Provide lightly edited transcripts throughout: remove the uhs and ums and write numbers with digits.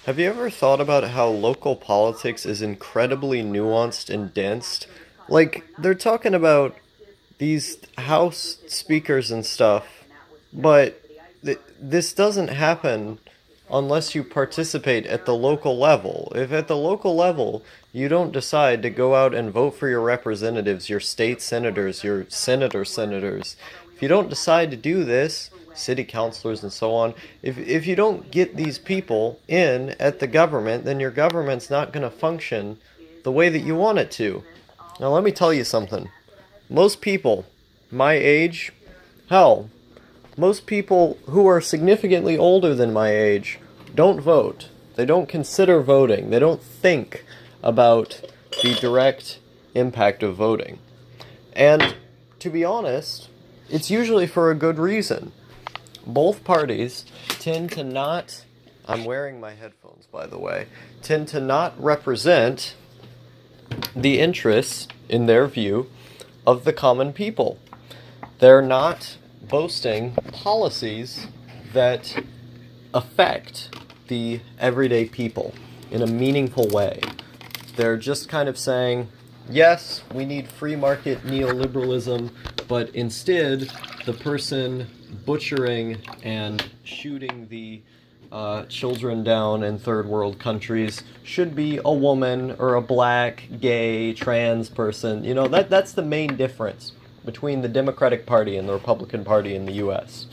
Have you ever thought about how local politics is incredibly nuanced and dense? Like, they're talking about these house speakers and stuff, but this doesn't happen unless you participate at the local level. If at the local level you don't decide to go out and vote for your representatives, your state senators, your senators, if you don't decide to do this, city councilors and so on, if you don't get these people in at the government, then your government's not going to function the way that you want it to. Now, let me tell you something. Most people my age, hell, most people who are significantly older than my age don't vote. They don't consider voting. They don't think about the direct impact of voting. And to be honest, it's usually for a good reason. Both parties tend to not, I'm wearing my headphones by the way, tend to not represent the interests, in their view, of the common people. They're not boasting policies that affect the everyday people in a meaningful way. They're just kind of saying, yes, we need free market neoliberalism, but instead, the person butchering and shooting the children down in third world countries should be a woman or a black, gay, trans person. You know, that's the main difference between the Democratic Party and the Republican Party in the US.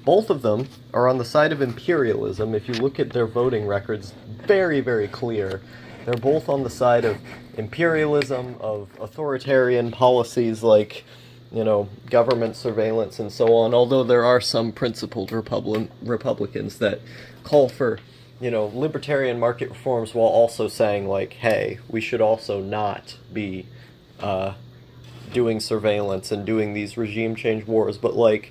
Both of them are on the side of imperialism. If you look at their voting records, very, very clear. They're both on the side of imperialism, of authoritarian policies like, you know, government surveillance and so on, although there are some principled Republicans that call for, you know, libertarian market reforms while also saying, like, hey, we should also not be doing surveillance and doing these regime change wars. But, like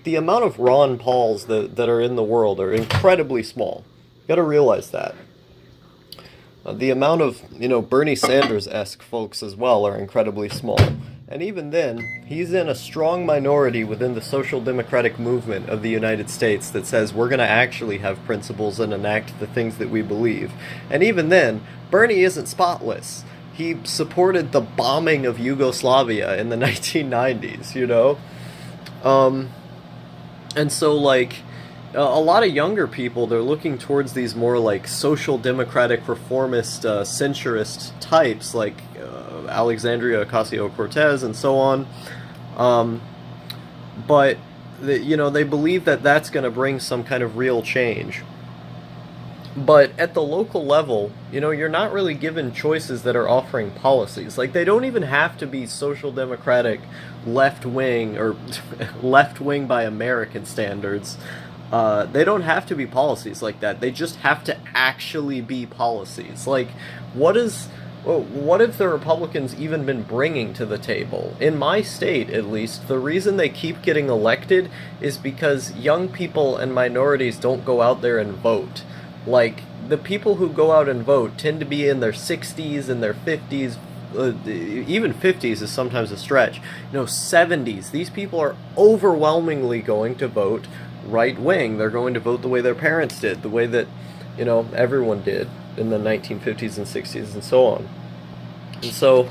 the amount of Ron Pauls that are in the world are incredibly small. You gotta realize that. The amount of, you know, Bernie Sanders-esque folks as well are incredibly small. And even then, he's in a strong minority within the social democratic movement of the United States that says we're going to actually have principles and enact the things that we believe. And even then, Bernie isn't spotless. He supported the bombing of Yugoslavia in the 1990s, you know? And so, like, a lot of younger people, they're looking towards these more, like, social democratic reformist, centrist types, like Alexandria Ocasio-Cortez and so on. But, you know, they believe that that's going to bring some kind of real change. But at the local level, you know, you're not really given choices that are offering policies. Like, they don't even have to be social democratic, left-wing, or left-wing by American standards. They don't have to be policies like that. They just have to actually be policies. Like, what have the Republicans even been bringing to the table? In my state, at least, the reason they keep getting elected is because young people and minorities don't go out there and vote. Like, the people who go out and vote tend to be in their 60s and their 50s, even 50s is sometimes a stretch. You know, 70s. These people are overwhelmingly going to vote right wing. They're going to vote the way their parents did, the way that, you know, everyone did in the 1950s and 60s and so on. And so,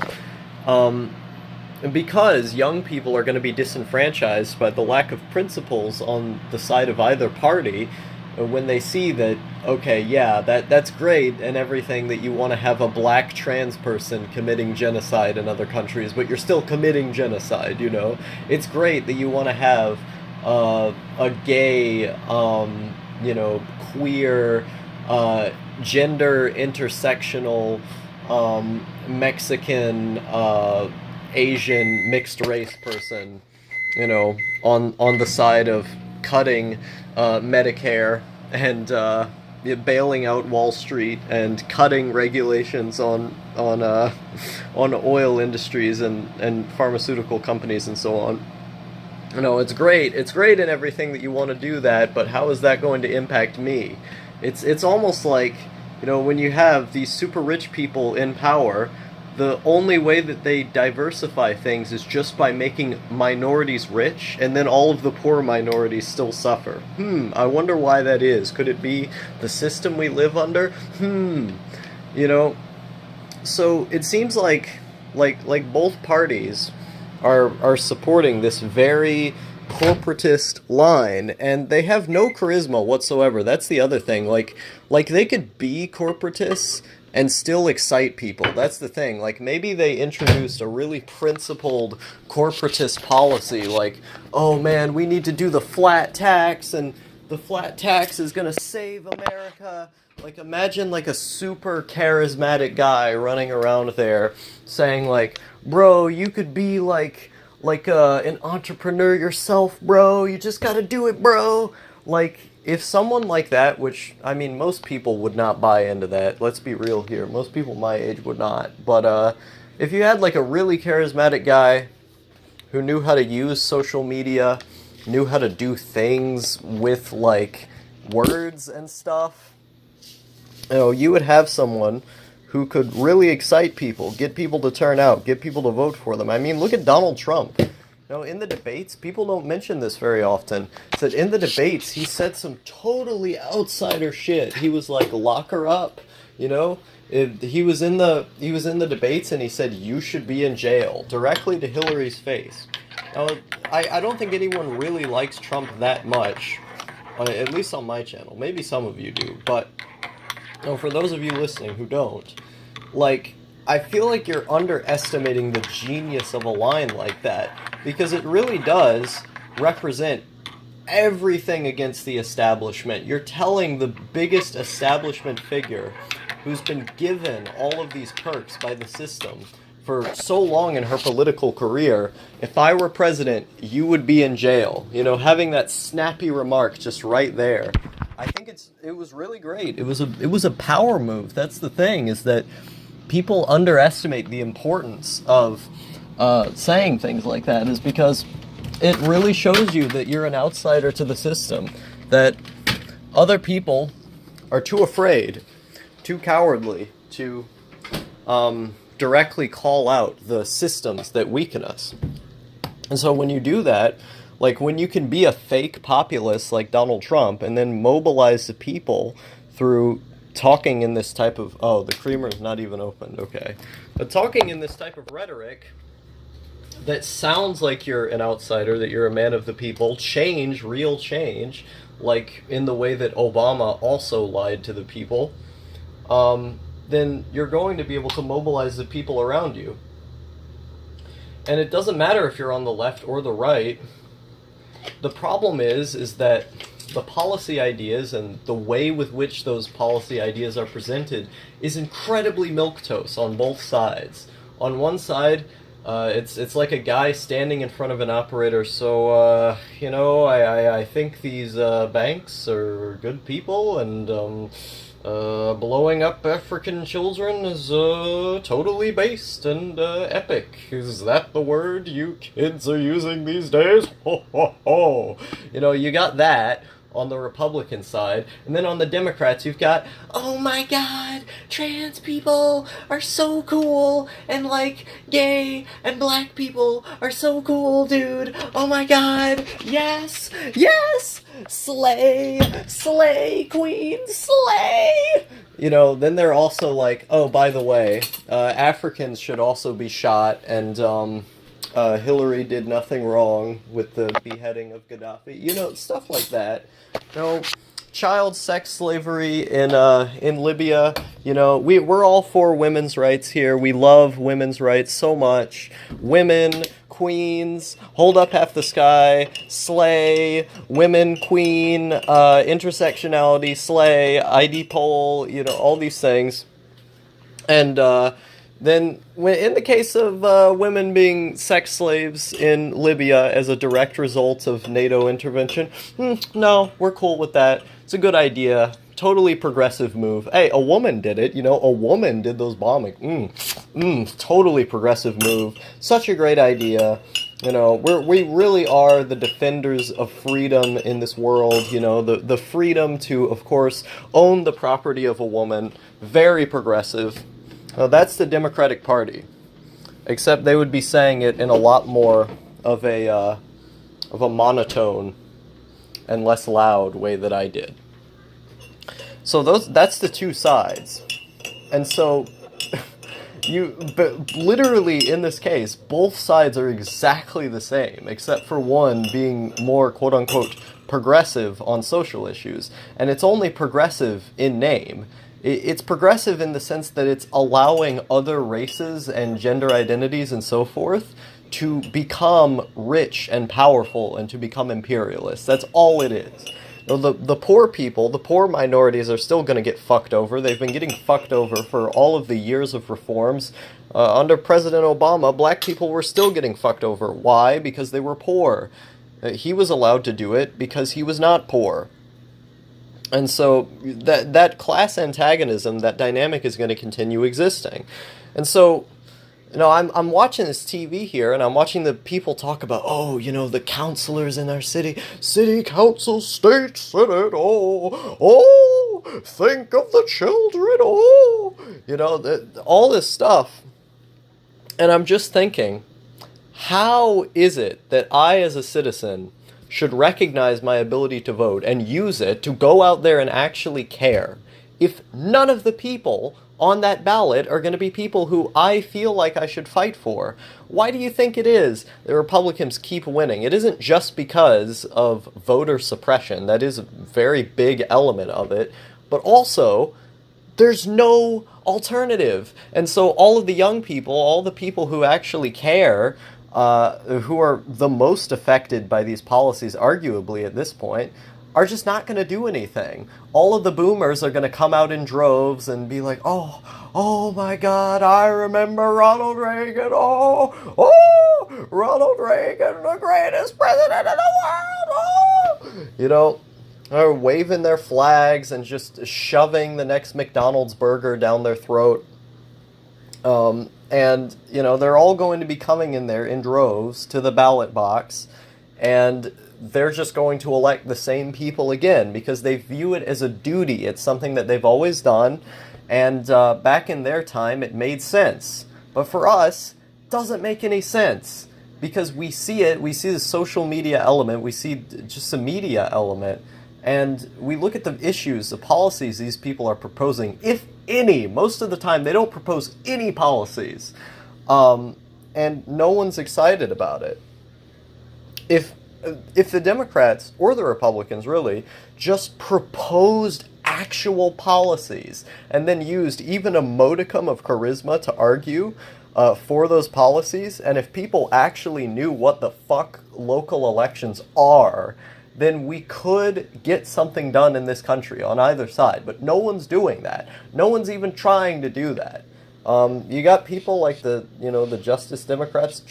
because young people are going to be disenfranchised by the lack of principles on the side of either party, when they see that, okay, yeah, that's great and everything that you want to have a black trans person committing genocide in other countries, but you're still committing genocide, you know? It's great that you want to have a gay, you know, queer, gender intersectional, Mexican, Asian, mixed race person, you know, on the side of cutting Medicare and bailing out Wall Street and cutting regulations on oil industries and pharmaceutical companies and so on. You know, it's great in everything that you want to do that, but how is that going to impact me? It's almost like, you know, when you have these super rich people in power, the only way that they diversify things is just by making minorities rich, and then all of the poor minorities still suffer. I wonder why that is. Could it be the system we live under? You know, so it seems like both parties are supporting this very corporatist line, and they have no charisma whatsoever. That's the other thing. Like they could be corporatists and still excite people. That's the thing. Like, maybe they introduced a really principled corporatist policy, like, oh man, we need to do the flat tax, and the flat tax is gonna save America. Like, imagine like a super charismatic guy running around there saying like, bro, you could be like an entrepreneur yourself, bro. You just gotta do it, bro. Like, if someone like that, which, I mean, most people would not buy into that. Let's be real here. Most people my age would not. But if you had like a really charismatic guy who knew how to use social media, knew how to do things with like words and stuff, you know, you would have someone who could really excite people, get people to turn out, get people to vote for them. I mean, look at Donald Trump. You know, in the debates, people don't mention this very often. That in the debates, he said some totally outsider shit. He was like, lock her up, you know? He was in the debates, and he said, you should be in jail, directly to Hillary's face. Now, I don't think anyone really likes Trump that much, at least on my channel. Maybe some of you do, but you know, for those of you listening who don't, like, I feel like you're underestimating the genius of a line like that, because it really does represent everything against the establishment. You're telling the biggest establishment figure, who's been given all of these perks by the system for so long in her political career, if I were president, you would be in jail. You know, having that snappy remark just right there. I think it was really great. It was a power move. That's the thing, is that people underestimate the importance of saying things like that, is because it really shows you that you're an outsider to the system, that other people are too afraid, too cowardly to directly call out the systems that weaken us. And so when you do that, like when you can be a fake populist like Donald Trump and then mobilize the people through talking in this type of, oh, the creamer's not even opened, okay. But talking in this type of rhetoric that sounds like you're an outsider, that you're a man of the people, change, real change, like in the way that Obama also lied to the people, then you're going to be able to mobilize the people around you. And it doesn't matter if you're on the left or the right. The problem is that the policy ideas and the way with which those policy ideas are presented is incredibly milquetoast on both sides. On one side, it's like a guy standing in front of an operator. So, you know, I think these banks are good people, and blowing up African children is totally based and epic. Is that the word you kids are using these days? Ho, ho, ho. You know, you got that on the Republican side, and then on the Democrats you've got, oh my god, trans people are so cool, and like gay and black people are so cool, dude. Oh my god, yes, yes, slay, slay, queen, slay. You know, then they're also like, oh, by the way, Africans should also be shot, and Hillary did nothing wrong with the beheading of Gaddafi. You know, stuff like that. You know, child sex slavery in Libya. You know, we're all for women's rights here. We love women's rights so much. Women, queens, hold up half the sky, slay, women, queen, intersectionality, slay, ID poll, you know, all these things. And then, in the case of women being sex slaves in Libya as a direct result of NATO intervention, no, we're cool with that. It's a good idea. Totally progressive move. Hey, a woman did it, you know, a woman did those bombing. Totally progressive move. Such a great idea. You know, we really are the defenders of freedom in this world, you know, the freedom to, of course, own the property of a woman. Very progressive. Well, that's the Democratic Party, except they would be saying it in a lot more of a monotone and less loud way that I did. So that's the two sides. And so but literally in this case, both sides are exactly the same, except for one being more quote unquote progressive on social issues. And it's only progressive in name. It's progressive in the sense that it's allowing other races and gender identities and so forth to become rich and powerful and to become imperialists. That's all it is. The poor people, the poor minorities are still going to get fucked over. They've been getting fucked over for all of the years of reforms. Under President Obama, black people were still getting fucked over. Why? Because they were poor. He was allowed to do it because he was not poor. And so that class antagonism, that dynamic is going to continue existing. And so I'm watching this TV here, and I'm watching the people talk about, the councilors in our city council, state senate, think of the children, all this stuff. And I'm just thinking, how is it that I, as a citizen, should recognize my ability to vote and use it to go out there and actually care if none of the people on that ballot are going to be people who I feel like I should fight for? Why do you think it is the Republicans keep winning? It isn't just because of voter suppression. That is a very big element of it. But also, there's no alternative. And so all of the young people, all the people who actually care, who are the most affected by these policies, arguably at this point, are just not going to do anything. All of the boomers are going to come out in droves and be like, oh my God, I remember Ronald Reagan. Ronald Reagan, the greatest president in the world. Are waving their flags and just shoving the next McDonald's burger down their throat. And they're all going to be coming in there in droves to the ballot box, and they're just going to elect the same people again because they view it as a duty. It's something that they've always done, and back in their time it made sense. But for us, it doesn't make any sense because we see the social media element, we see just the media element, and we look at the issues, the policies these people are proposing, if any. Most of the time they don't propose any policies, and no one's excited about it. If the Democrats, or the Republicans really, just proposed actual policies and then used even a modicum of charisma to argue for those policies, and if people actually knew what the fuck local elections are, then we could get something done in this country on either side. But no one's doing that. No one's even trying to do that. You got people like the Justice Democrats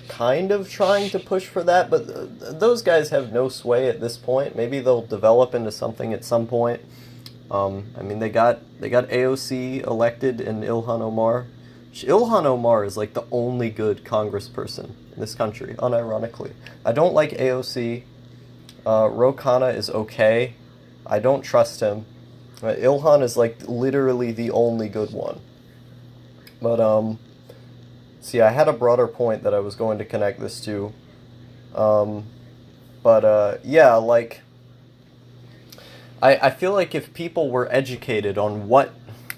kind of trying to push for that, but those guys have no sway at this point. Maybe they'll develop into something at some point. They got AOC elected and Ilhan Omar. Ilhan Omar is like the only good congressperson in this country, unironically. I don't like AOC. Ro Khanna is okay. I don't trust him. Ilhan is like literally the only good one. But I had a broader point that I was going to connect this to. I feel like if people were educated on what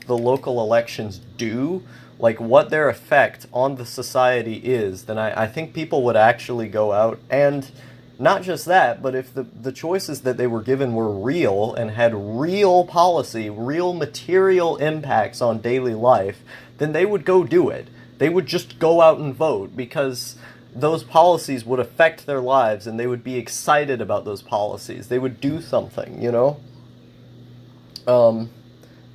the local elections do, like what their effect on the society is, then I think people would actually go out. And not just that, but if the choices that they were given were real and had real policy, real material impacts on daily life, then they would go do it. They would just go out and vote because those policies would affect their lives and they would be excited about those policies. They would do something,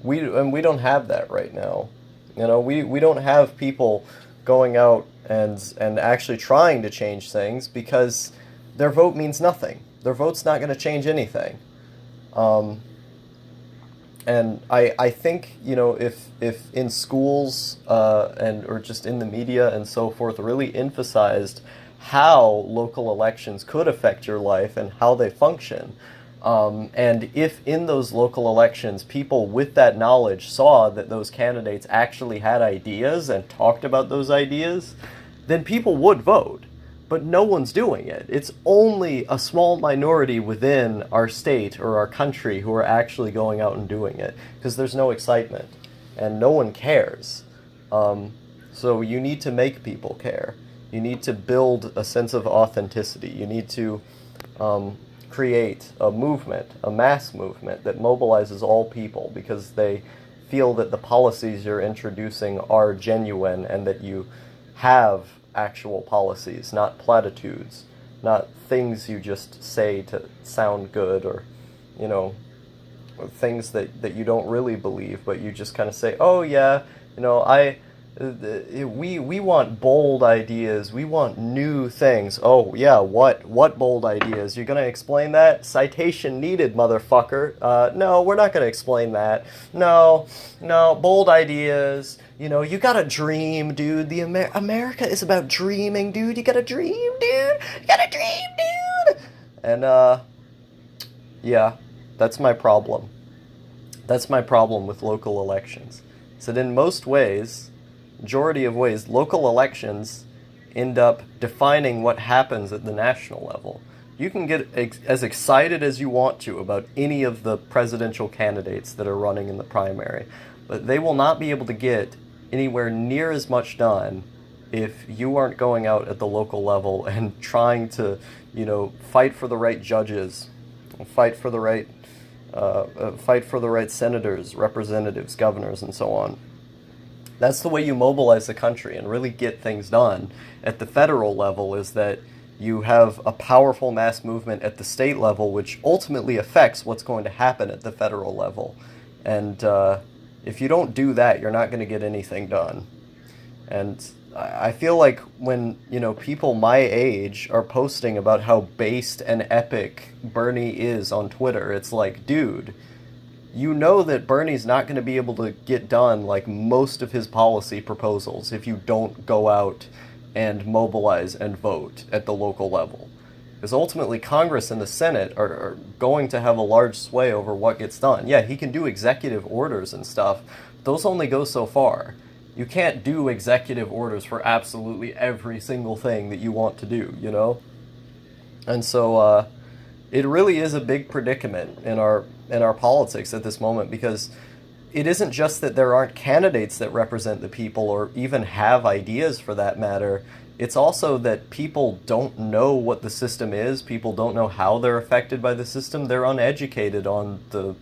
We don't have that right now. We don't have people going out and actually trying to change things because their vote means nothing. Their vote's not going to change anything. And I think, if in schools or just in the media and so forth really emphasized how local elections could affect your life and how they function, And if in those local elections people with that knowledge saw that those candidates actually had ideas and talked about those ideas, then people would vote. But no one's doing it. It's only a small minority within our state or our country who are actually going out and doing it because there's no excitement and no one cares. So you need to make people care. You need to build a sense of authenticity. You need to create a movement, a mass movement that mobilizes all people because they feel that the policies you're introducing are genuine and that you have actual policies, not platitudes, not things you just say to sound good or, you know, things that you don't really believe, but you just kind of say, oh yeah, you know, we want bold ideas. We want new things. Oh yeah, what bold ideas? You're gonna explain that? Citation needed, motherfucker. No, we're not gonna explain that. No, bold ideas. You know, you gotta dream, dude. The America is about dreaming, dude. You gotta dream, dude. You gotta dream, dude. And yeah, that's my problem. That's my problem with local elections. So in most ways, majority of ways, local elections end up defining what happens at the national level. You can get as excited as you want to about any of the presidential candidates that are running in the primary, but they will not be able to get anywhere near as much done if you aren't going out at the local level and trying to, you know, fight for the right judges, fight for the right senators, representatives, governors, and so on. That's the way you mobilize the country and really get things done at the federal level, is that you have a powerful mass movement at the state level, which ultimately affects what's going to happen at the federal level. And if you don't do that, you're not going to get anything done. And I feel like when, you know, people my age are posting about how based and epic Bernie is on Twitter, it's like, dude, you know that Bernie's not going to be able to get done like most of his policy proposals if you don't go out and mobilize and vote at the local level. Because ultimately Congress and the Senate are going to have a large sway over what gets done. Yeah, he can do executive orders and stuff. Those only go so far. You can't do executive orders for absolutely every single thing that you want to do, you know? And so it really is a big predicament in our politics at this moment, because it isn't just that there aren't candidates that represent the people or even have ideas for that matter. It's also that people don't know what the system is. People don't know how they're affected by the system. They're uneducated on the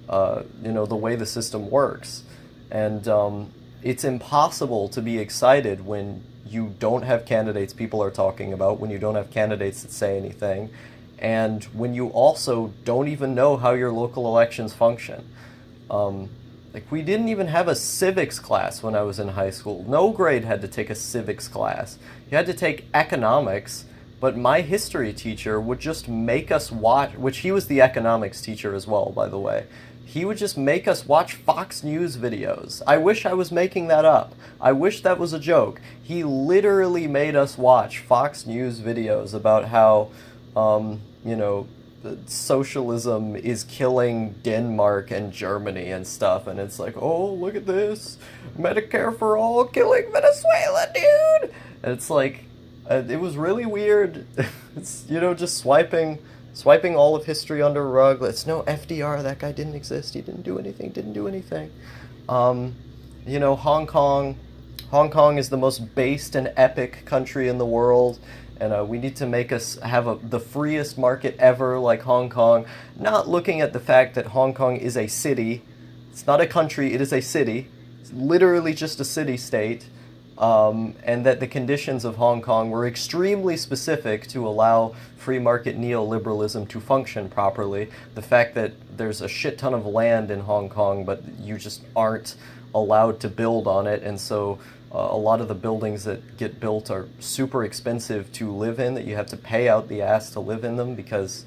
the way the system works. And it's impossible to be excited when you don't have candidates people are talking about, when you don't have candidates that say anything, and when you also don't even know how your local elections function. Like, we didn't even have a civics class when I was in high school. No grade had to take a civics class. You had to take economics, but my history teacher would just make us watch, which he was the economics teacher as well, by the way. He would just make us watch Fox News videos. I wish I was making that up. I wish that was a joke. He literally made us watch Fox News videos about how, socialism is killing Denmark and Germany and stuff, and it's like, oh, look at this, Medicare for all killing Venezuela, dude. And it's like, it was really weird. It's, just swiping all of history under a rug. It's no FDR, that guy didn't exist, he didn't do anything. Hong Kong is the most based and epic country in the world. And we need to make us have the freest market ever, like Hong Kong. Not looking at the fact that Hong Kong is a city. It's not a country, it is a city. It's literally just a city-state. And that the conditions of Hong Kong were extremely specific to allow free market neoliberalism to function properly. The fact that there's a shit ton of land in Hong Kong, but you just aren't allowed to build on it, and so a lot of the buildings that get built are super expensive to live in, that you have to pay out the ass to live in them, because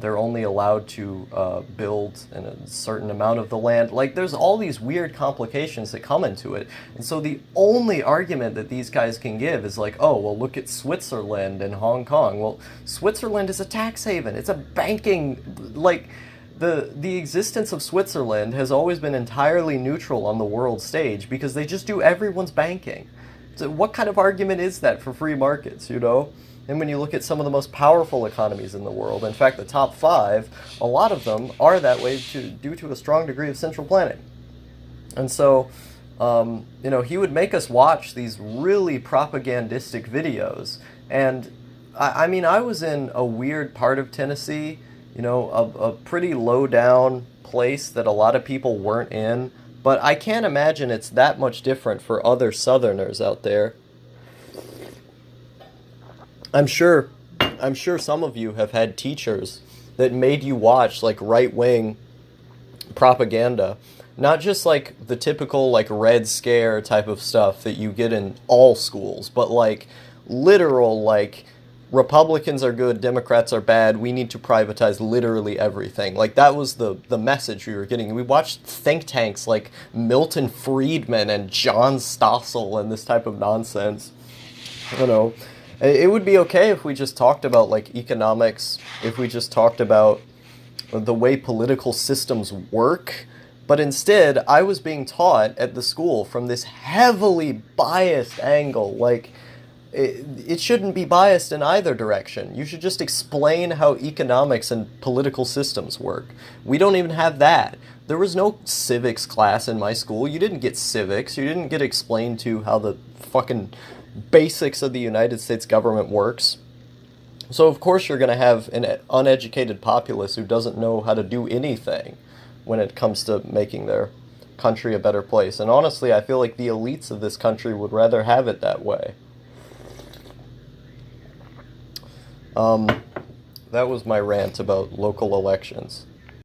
They're only allowed to build in a certain amount of the land. Like, there's all these weird complications that come into it. And so the only argument that these guys can give is like, oh, well, look at Switzerland and Hong Kong. Well, Switzerland is a tax haven. It's a banking, like, the existence of Switzerland has always been entirely neutral on the world stage because they just do everyone's banking. So what kind of argument is that for free markets, you know? And when you look at some of the most powerful economies in the world, in fact, the top 5, a lot of them are that way due to a strong degree of central planning. And so, he would make us watch these really propagandistic videos. And, I mean, I was in a weird part of Tennessee, a pretty low-down place that a lot of people weren't in. But I can't imagine it's that much different for other Southerners out there. I'm sure some of you have had teachers that made you watch like right-wing propaganda, not just like the typical like Red Scare type of stuff that you get in all schools, but like literal like Republicans are good, Democrats are bad, we need to privatize literally everything. Like that was the message we were getting. We watched think tanks like Milton Friedman and John Stossel and this type of nonsense. It would be okay if we just talked about like economics, if we just talked about the way political systems work, but instead I was being taught at the school from this heavily biased angle. Like it shouldn't be biased in either direction. You should just explain how economics and political systems work. We don't even have that. There was no civics class in my school. You didn't get civics. You didn't get explained to how the fucking basics of the United States government works. So of course you're going to have an uneducated populace who doesn't know how to do anything when it comes to making their country a better place. And honestly, I feel like the elites of this country would rather have it that way. That was my rant about local elections.